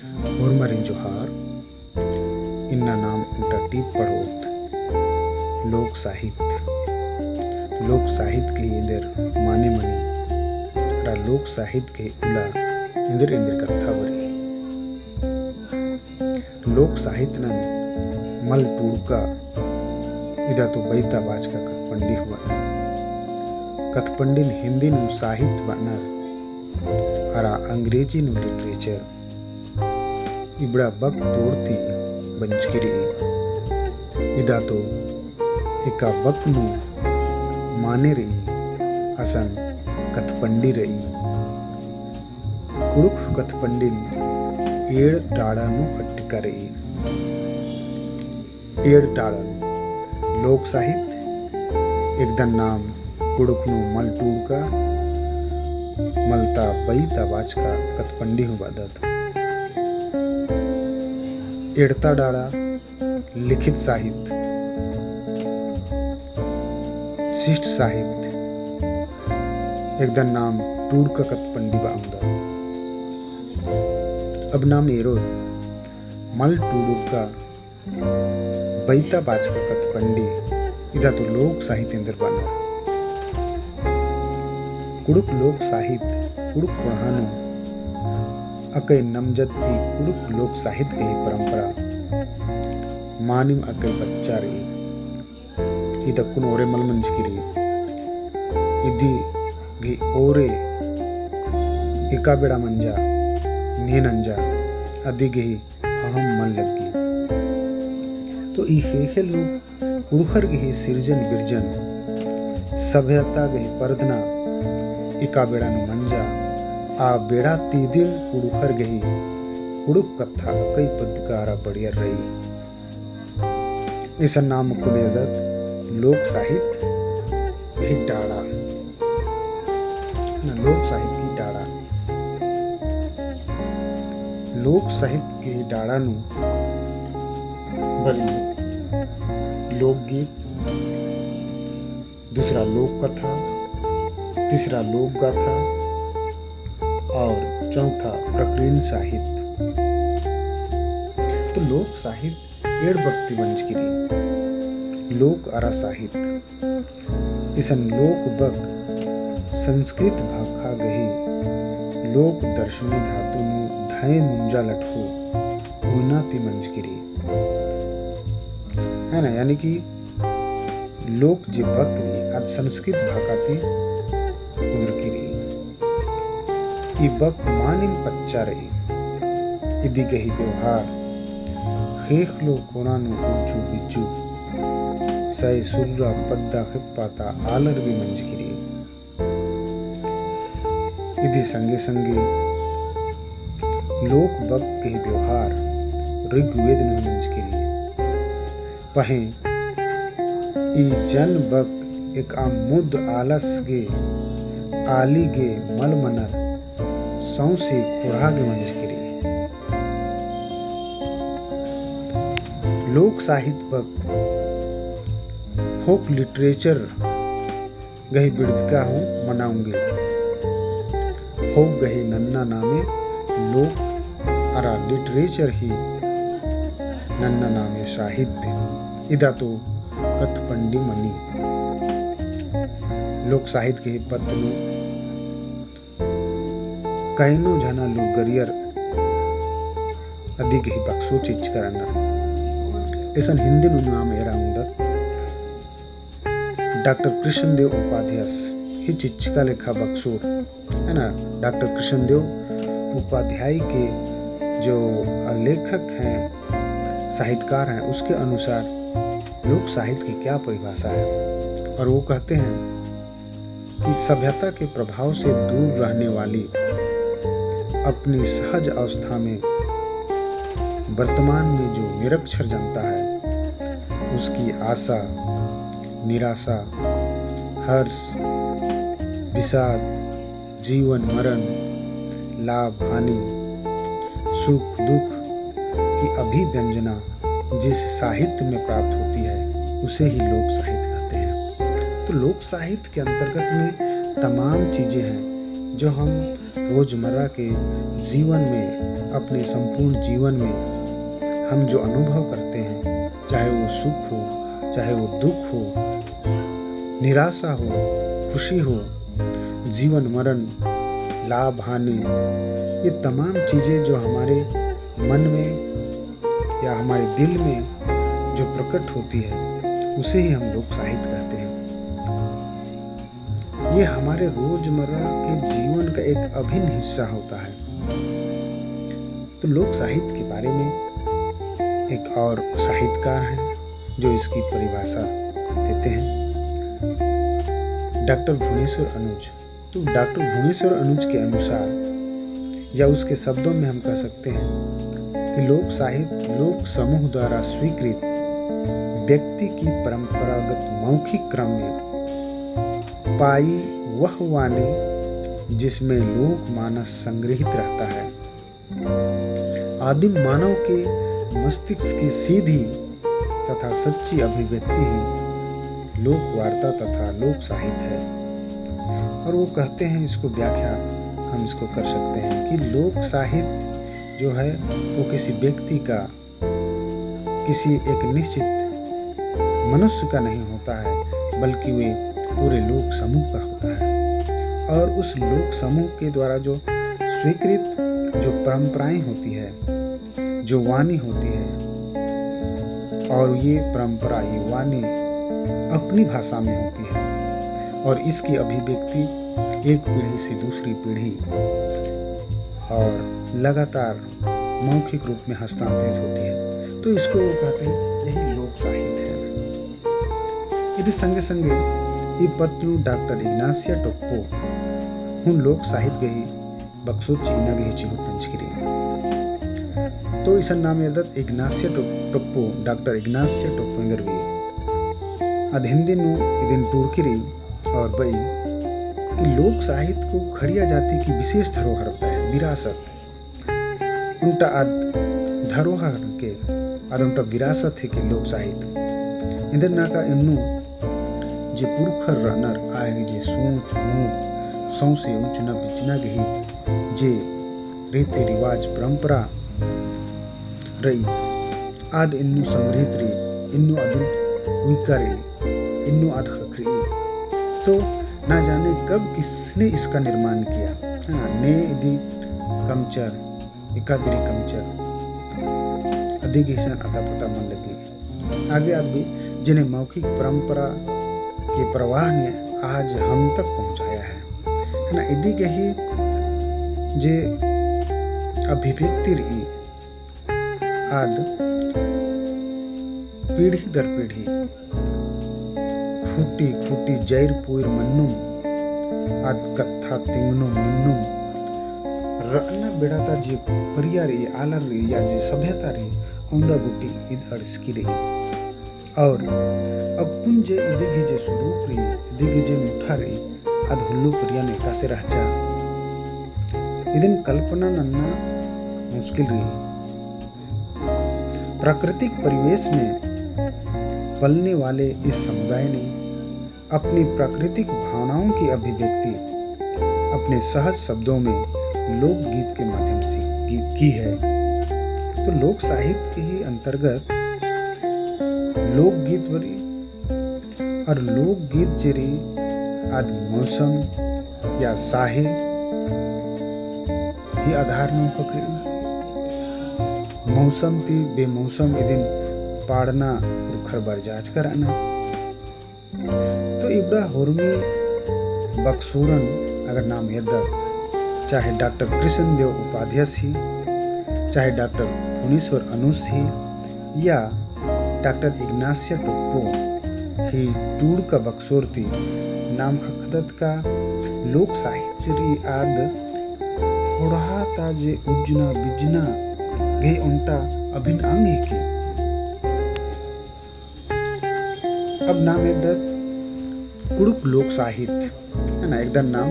हुरमरिन जोहार इन्ना नाम उनटा टीप पढ़ोत लोक साहित्य के इंदर माने मनी रा लोक साहित्य के उला इंदर इंदर कथा बरी लोक साहित्य नन मल टूड़का इदा तो बैता बाज का कथपंडी हुआ कथपंडिन हिंदी नु साहित्य बनर अरा अंग्रेजी नु लिटरेचर इबड़ा बक तोड़ती बंचकिरी इदा तो एका बक नु माने रही असन कथपंडी रही कुड़ुक कथपंडिन एड़ टाड़ा नु हट्टिका रही एड़ टाड़ा नु लोक साहित्य एकदन नाम कुड़ुक नु मल टूड़का मलता बैता बाज का कथपंडी हूँ बादत एड़ता डाड़ा लिखित साहित्य शिष्ट साहित्य एकदन नाम टूड़का कथपंडी बाउंदा अब नाम एरोद मल टूड़का बैता बाज का कथपंडी इदा तो लोक साहित्य इंदर बाना कुड़ुक लोक साहित्य कुड़ुक पढ़ानो अकई नमजती कुड़ुक लोक साहित्य के परंपरा मानिम अकई बच्चा रही इदा कुन ओरे मलमंज किरी इदी गी ओरे एका बेड़ा मंजा नेनंजा अदी गे फहम मन लगी तो ई हेखे लोग कुड़ुखर गे सिरजन बिरजन सभ्यता गे परदना इका बेड़ा नु मंजा आ बेड़ा तीदिन कुड़ुखर गही कुड़ुक कथा कई पदकारा बढ़िया रही इस नाम कुनेदत लोक साहित्य भी डाड़ा न लोक साहित्य की डाड़ा लोक साहित्य के डाड़ा नु बरी लोकगीत दूसरा लोक कथा तीसरा लोक गाथा और चौथा प्रकीर्णन साहित्य तो लोक साहित्य एड़ भक्ति वंश गिरी लोक अरा साहित्य इसन लोक बक संस्कृत भाखा गही लोक दर्शनी धातु नु धय मुंजा लटको होना ती मंज गिरी है ना यानी कि लोक जे बकरी आज संस्कृत भाखा थी कुदरकिरी इबक मानिम पच्चा रही इदी गही व्यवहार खेख लो कोनानु उच्चू बिच्चू सई सुर्रा पद्दा खिप्पाता आलर भी मंजकिरी इदी संगे संगे लोक बक के व्यवहार ऋग्वेद में मंजकिरी पहे ई जन बक एक आमुद आलस गे आली गे मल मनर सौसे खुड़ा गे मंजकिरी लोक साहित्य बक फोक लिटरेचर गही बिड़का हूँ मनाऊंगे फोक गही नन्ना नामे लोक अरा लिटरेचर ही नन्ना नामे साहित्य इदा तो कथपंडी मनी लोक साहित्य के पत्तनु कईनो जना लोग गरियर अधिक ही बक्सो चिच करना ऐसा हिंदी नु नाम एरा उंदत डॉक्टर कृष्णदेव उपाध्याय ही चिच्का लेखा बक्सोर है ना डॉक्टर कृष्णदेव उपाध्याय के जो लेखक हैं साहित्यकार हैं उसके अनुसार लोक साहित्य की क्या परिभाषा है और वो कहते हैं कि सभ्यता के प्रभाव से दूर रहने वाली अपनी सहज अवस्था में वर्तमान में जो निरक्षर जनता है उसकी आशा निराशा हर्ष विषाद जीवन मरण लाभ हानि सुख दुख की अभिव्यंजना जिस साहित्य में प्राप्त होती है उसे ही लोक साहित्य कहते हैं। तो लोक साहित्य के अंतर्गत में तमाम चीजें हैं जो हम रोजमर्रा के जीवन में, अपने संपूर्ण जीवन में हम जो अनुभव करते हैं, चाहे वो सुख हो, चाहे वो दुख हो, निराशा हो, खुशी हो, जीवन मरण, लाभ हानि, ये तमाम चीज़ें जो हमारे मन में या हमारे दिल में जो प्रकट होती है, उसे ही हम लोक साहित्य कहते हैं। ये हमारे रोजमर्रा के जीवन का एक अभिन्न हिस्सा होता है। तो लोक साहित्य के बारे में एक और साहित्यकार हैं जो इसकी परिभाषा देते हैं, डॉक्टर भुवनेश्वर अनुज। तो डॉक्टर भुवनेश्वर अनुज के अनुसार या उसके शब्दों में हम कह सकते हैं कि लोक साहित्य लोक समूह द्वारा स्वीकृत व्यक्ति की परंपरागत मौखिक क्रम में पाई वह वाणी जिसमें लोक मानस संग्रहित रहता है। आदिम मानव के मस्तिष्क की सीधी तथा सच्ची अभिव्यक्ति ही लोक वार्ता तथा लोक साहित्य है। और वो कहते हैं, इसको व्याख्या हम इसको कर सकते हैं कि लोक साहित्य जो है वो किसी व्यक्ति का, किसी एक निश्चित मनुष्य का नहीं होता है, बल्कि वे पूरे लोक समूह का होता है। और उस लोक समूह के द्वारा जो स्वीकृत जो परंपराएं होती है, जो वाणी होती है, और ये परंपरा, ये वाणी अपनी भाषा में होती है और इसकी अभिव्यक्ति एक पीढ़ी से दूसरी पीढ़ी और लगातार मौखिक रूप में हस्तांतरित होती है। तो इसको वो कहते हैं, यही लोक साहित्य है। यदि संगे संगे ई पत्नु डॉक्टर इग्नासिया टोप्पो हुन लोक साहित्य गही बक्सोची इना गही चिहु पंचकिरी। तो इसन नाम यदत इग्नासिया टोप्पो डॉक्टर इग्नासिया टोप्पो इंदरवी अद हिंदी नु इदिन टूड़किरी और बई कि लोक साहित्य को खड़िया जाति की विशेष धरोहर पे विरासत उनटा अद धरोहर के अद उनटा विरासत है कि लोक साहित्य इंदर नाका इन्नु जे पुरखर रहनर आगे जे सोच मूक सौसे उचना बिचना गही जे रीति रिवाज परंपरा रही आद इन्नु संग्रहित रही, इन्नु अदुल उइकरे, इन्नु अद खखरी। तो ना जाने कब किसने इसका निर्माण किया, है ना। ने इदी कमचर एकाबिरी कमचर अधिकेशन अता पता मन लगी आगे आदमी जिन्हें मौखिक परंपरा के प्रवाह ने आज हम तक पहुंचाया है ना। इदी के ही जे अभिव्यक्ति रही आद पीढ़ी दर पीढ़ी खूटी खूटी जैर पुर मन्नुम आद कथा तिंगनो मिन्नुम रना बेड़ाता जे परिया रही आलर रही या जे सभ्यता रही औंदा बूटी इद अड़सकी रही। और अपुन जे इदिगी जे स्वरूप रही इदिगी जे मुठा रही आद हुल्लू परिया ने कासे रहचा इदिन कल्पना नन्ना मुश्किल रही। प्राकृतिक परिवेश में पलने वाले इस समुदाय ने अपनी प्राकृतिक भावनाओं की अभिव्यक्ति अपने सहज शब्दों में लोकगीत के माध्यम से की है। तो लोक साहित्य के ही अंतर्गत लोकगीत वरी और लोकगीत जरी आदि मौसम या साहे ही आधार में पकड़ी मौसम ती बेमौसम इदिन पाड़ना रुखर बरजाज कराना। तो इबड़ा होरमी बक्सूरन अगर नाम यदक चाहे डॉक्टर कृष्णदेव उपाध्याय ही, चाहे डॉक्टर भुवनेश्वर अनुज ही या डॉक्टर इग्नासिया टोप्पो ही टूड़ का बक्सोरती नाम हकदत का लोक साहित्य आद थोड़ा ताजे उजना बिजना गई उनटा अभिन्न अंग ही की। अब नाम एकदम कुड़ुक लोक साहित्य है ना, एकदम नाम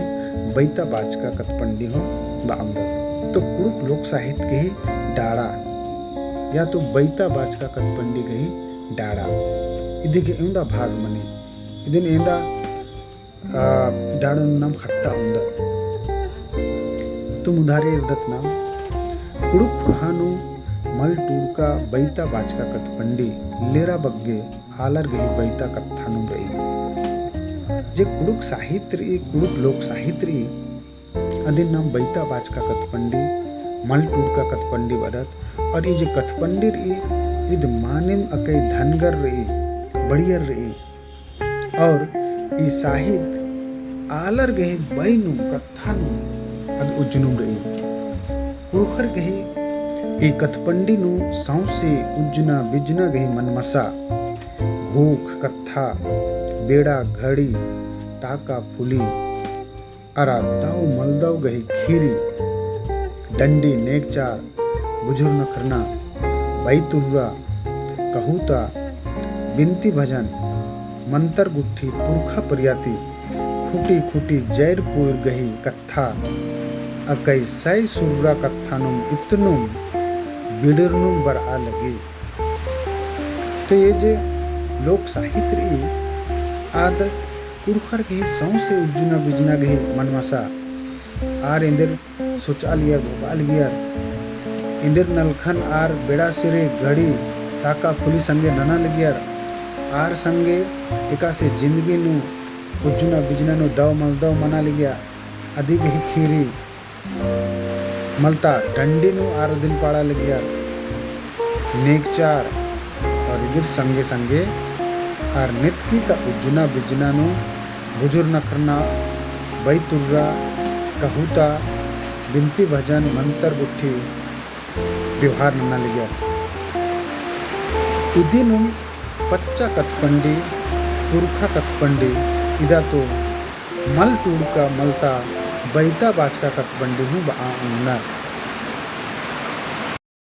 बैता बाज का कतपंडी हो बामदत। तो कुड़ुक लोक साहित्य के ही डाड़ा या तो बैता बाज का कतपंडी के ही डाड़ा इदी के इंदा भाग मने इदिन इंदा डाड़ा नाम खट्टा उंदा तुम उधारे इरदत नाम कुड़ुक खुड़हानु मल टूड़का बैता बाचका कतपंडी लेरा बग्गे आलर गही बैता कत्थानु रही जे कुड़ुक साहित्य रही कुड़ुक लोक साहित्य रही अदिन नाम बैता बाचका कतपंडी मल टूड़का कतपंडी बदत और ये जे कतपंडी रही इद मानिम अकई धनगर रही बढ़ियर रही और ई साहित्य आलर गही बैनु कत्थानु अद उज्जनुम रही कुड़खर गही ए कथपंडी सौसे उज्जना बिजना गही मनमसा घूख कत्था बेड़ा घड़ी ताका फुली अरा दाव मलदव गही खीरी डंडी नेकचार बुझुर नखरना बैतुर्रा कहूता बिनती भजन मंतर गुट्ठी पुरखा परियाती खुटी खुटी जैरपुर गही कत्था अकई सै सुर्रा कत्थानुम इतनुम बिडरनुम बर आ लगी। तो ये जे लोक साहित्य रही आद कुड़खर गही सौ से उज्जुना बिजना गही मनमसा आर इंदर सोचा लिया भोपाल गिया इंदर नलखन आर बेड़ा सिरे घड़ी ताका फुली संगे नना लगिया आर संगे एका से जिंदगी नु उज्जुना बिजना नु दव मलदव मना लगिया अधिक ही खीरी मलता डंडी नु आर दिन पाड़ा लगिया नेकचार और इधर संगे संगे आर नित की ता उज्जुना बिजना नु बुजुर नखरना बैतुर्रा कहूता बिनती भजन मंतर गुट्ठी व्यवहार नना लगिया इदिनु पच्चा कथपंडी पुरखा कथपंडी इदा तो मल टूड़का मलता बैता बाचका कथपंडी हूँ बा